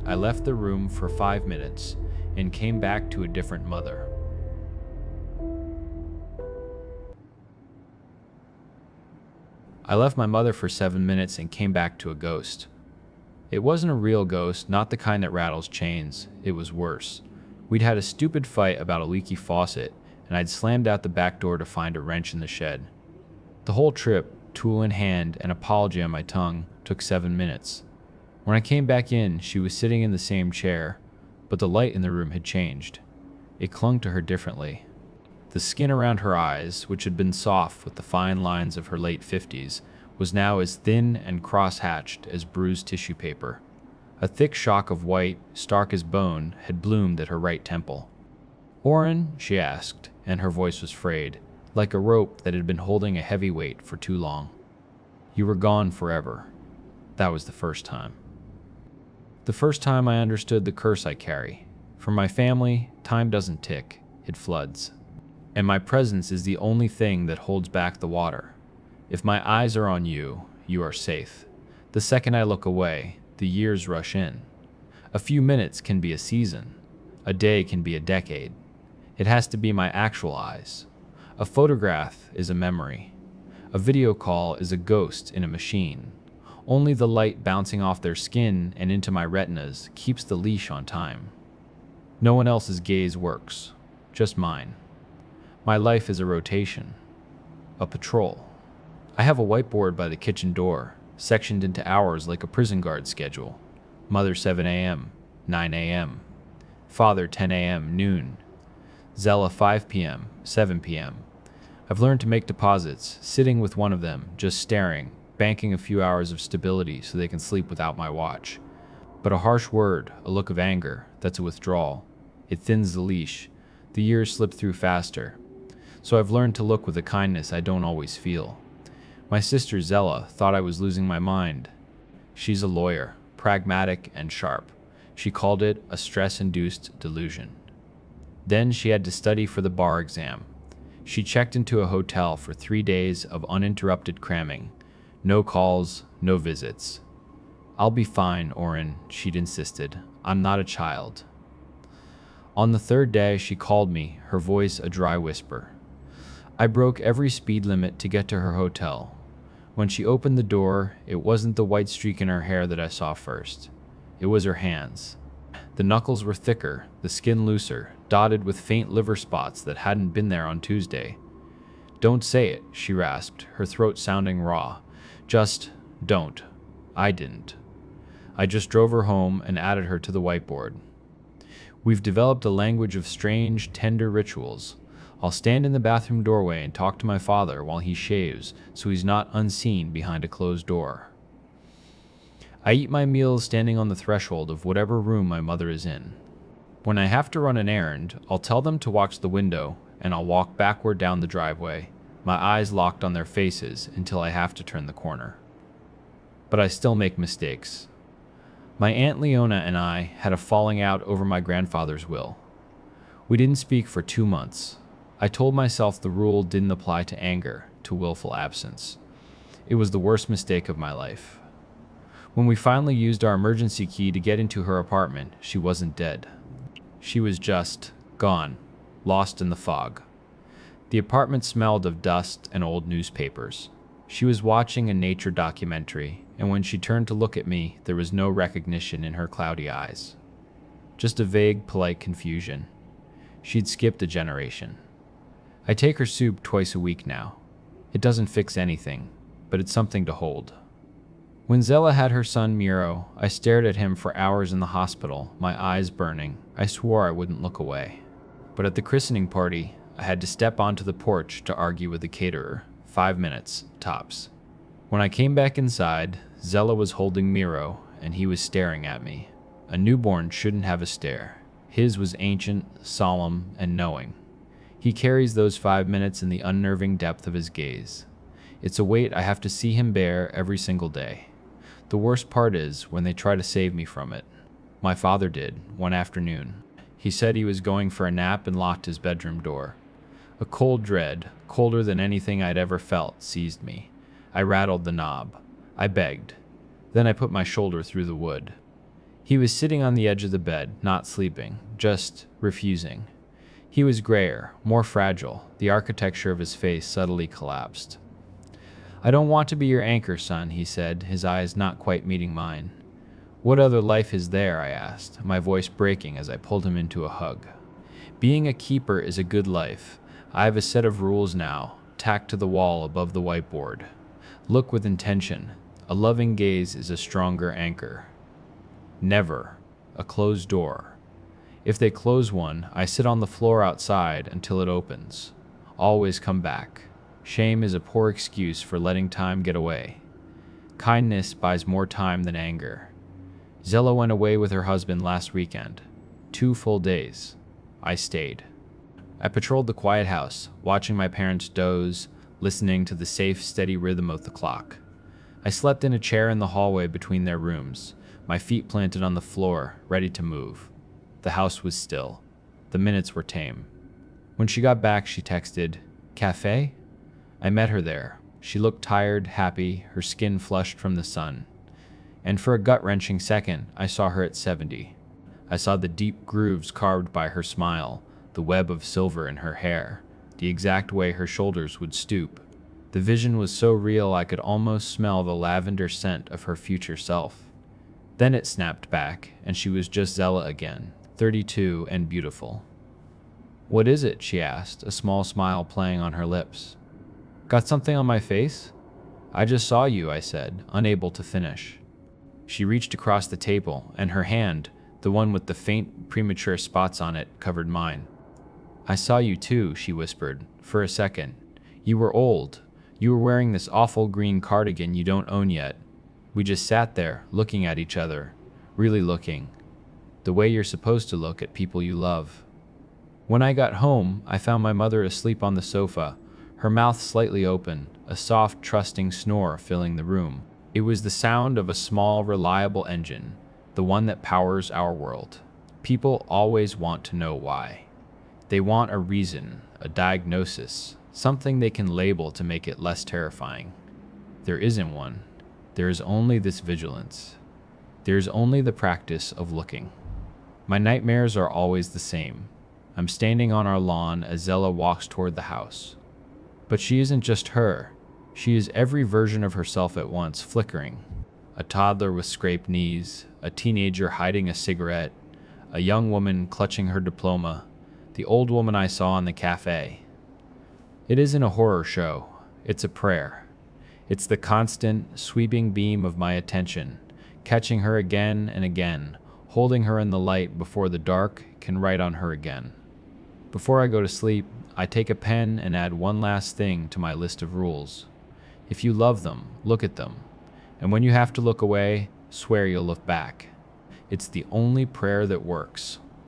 I left the room for 5 minutes and came back to a different mother. I left my mother for 7 minutes and came back to a ghost. It wasn't a real ghost, not the kind that rattles chains. It was worse. We'd had a stupid fight about a leaky faucet, and I'd slammed out the back door to find a wrench in the shed. The whole trip, tool in hand and apology on my tongue, took 7 minutes. When I came back in, she was sitting in the same chair, but the light in the room had changed. It clung to her differently. The skin around her eyes, which had been soft with the fine lines of her late 50s, was now as thin and cross-hatched as bruised tissue paper. A thick shock of white, stark as bone, had bloomed at her right temple. "Orrin?" she asked, and her voice was frayed, like a rope that had been holding a heavy weight for too long. "You were gone forever." That was the first time. The first time I understood the curse I carry. For my family, time doesn't tick, it floods. And my presence is the only thing that holds back the water. If my eyes are on you, you are safe. The second I look away, the years rush in. A few minutes can be a season. A day can be a decade. It has to be my actual eyes. A photograph is a memory. A video call is a ghost in a machine. Only the light bouncing off their skin and into my retinas keeps the leash on time. No one else's gaze works, just mine. My life is a rotation, a patrol. I have a whiteboard by the kitchen door, sectioned into hours like a prison guard schedule. Mother 7 a.m., 9 a.m. Father 10 a.m., noon. Zella 5 p.m., 7 p.m. I've learned to make deposits, sitting with one of them, just staring, banking a few hours of stability so they can sleep without my watch. But a harsh word, a look of anger, that's a withdrawal. It thins the leash. The years slip through faster. So I've learned to look with a kindness I don't always feel. My sister Zella thought I was losing my mind. She's a lawyer, pragmatic and sharp. She called it a stress-induced delusion. Then she had to study for the bar exam. She checked into a hotel for 3 days of uninterrupted cramming. No calls, no visits. "I'll be fine, Orrin," she'd insisted. "I'm not a child." On the third day, she called me, her voice a dry whisper. I broke every speed limit to get to her hotel. When she opened the door, it wasn't the white streak in her hair that I saw first. It was her hands. The knuckles were thicker, the skin looser, dotted with faint liver spots that hadn't been there on Tuesday. "Don't say it," she rasped, her throat sounding raw. "Just don't." I didn't. I just drove her home and added her to the whiteboard. We've developed a language of strange, tender rituals. I'll stand in the bathroom doorway and talk to my father while he shaves, so he's not unseen behind a closed door. I eat my meals standing on the threshold of whatever room my mother is in. When I have to run an errand, I'll tell them to watch the window, and I'll walk backward down the driveway, my eyes locked on their faces until I have to turn the corner. But I still make mistakes. My Aunt Leona and I had a falling out over my grandfather's will. We didn't speak for 2 months. I told myself the rule didn't apply to anger, to willful absence. It was the worst mistake of my life. When we finally used our emergency key to get into her apartment, she wasn't dead. She was just gone, lost in the fog. The apartment smelled of dust and old newspapers. She was watching a nature documentary, and when she turned to look at me, there was no recognition in her cloudy eyes. Just a vague, polite confusion. She'd skipped a generation. I take her soup twice a week now. It doesn't fix anything, but it's something to hold. When Zella had her son Miro, I stared at him for hours in the hospital, my eyes burning. I swore I wouldn't look away. But at the christening party, I had to step onto the porch to argue with the caterer. 5 minutes, tops. When I came back inside, Zella was holding Miro, and he was staring at me. A newborn shouldn't have a stare. His was ancient, solemn, and knowing. He carries those 5 minutes in the unnerving depth of his gaze. It's a weight I have to see him bear every single day. The worst part is when they try to save me from it. My father did, one afternoon. He said he was going for a nap and locked his bedroom door. A cold dread, colder than anything I'd ever felt, seized me. I rattled the knob. I begged. Then I put my shoulder through the wood. He was sitting on the edge of the bed, not sleeping, just refusing. He was grayer, more fragile, the architecture of his face subtly collapsed. "I don't want to be your anchor, son," he said, his eyes not quite meeting mine. "What other life is there?" I asked, my voice breaking as I pulled him into a hug. "Being a keeper is a good life. I have a set of rules now, tacked to the wall above the whiteboard. Look with intention. A loving gaze is a stronger anchor. Never a closed door. If they close one, I sit on the floor outside until it opens. Always come back. Shame is a poor excuse for letting time get away. Kindness buys more time than anger." Zella went away with her husband last weekend. 2 full days. I stayed. I patrolled the quiet house, watching my parents doze, listening to the safe, steady rhythm of the clock. I slept in a chair in the hallway between their rooms, my feet planted on the floor, ready to move. The house was still. The minutes were tame. When she got back, she texted, "Cafe?" I met her there. She looked tired, happy, her skin flushed from the sun. And for a gut-wrenching second, I saw her at 70. I saw the deep grooves carved by her smile, the web of silver in her hair, the exact way her shoulders would stoop. The vision was so real I could almost smell the lavender scent of her future self. Then it snapped back, and she was just Zella again, 32 and beautiful. "What is it?" she asked, a small smile playing on her lips. "Got something on my face?" "I just saw you," I said, unable to finish. She reached across the table, and her hand, the one with the faint, premature spots on it, covered mine. "I saw you too," she whispered, "for a second. You were old. You were wearing this awful green cardigan you don't own yet. We just sat there, looking at each other, really looking. The way you're supposed to look at people you love." When I got home, I found my mother asleep on the sofa, her mouth slightly open, a soft, trusting snore filling the room. It was the sound of a small, reliable engine, the one that powers our world. People always want to know why. They want a reason, a diagnosis, something they can label to make it less terrifying. There isn't one. There is only this vigilance. There is only the practice of looking. My nightmares are always the same. I'm standing on our lawn as Zella walks toward the house. But she isn't just her. She is every version of herself at once, flickering. A toddler with scraped knees, a teenager hiding a cigarette, a young woman clutching her diploma, the old woman I saw in the cafe. It isn't a horror show. It's a prayer. It's the constant, sweeping beam of my attention, catching her again and again, holding her in the light before the dark can write on her again. Before I go to sleep, I take a pen and add one last thing to my list of rules. If you love them, look at them. And when you have to look away, swear you'll look back. It's the only prayer that works.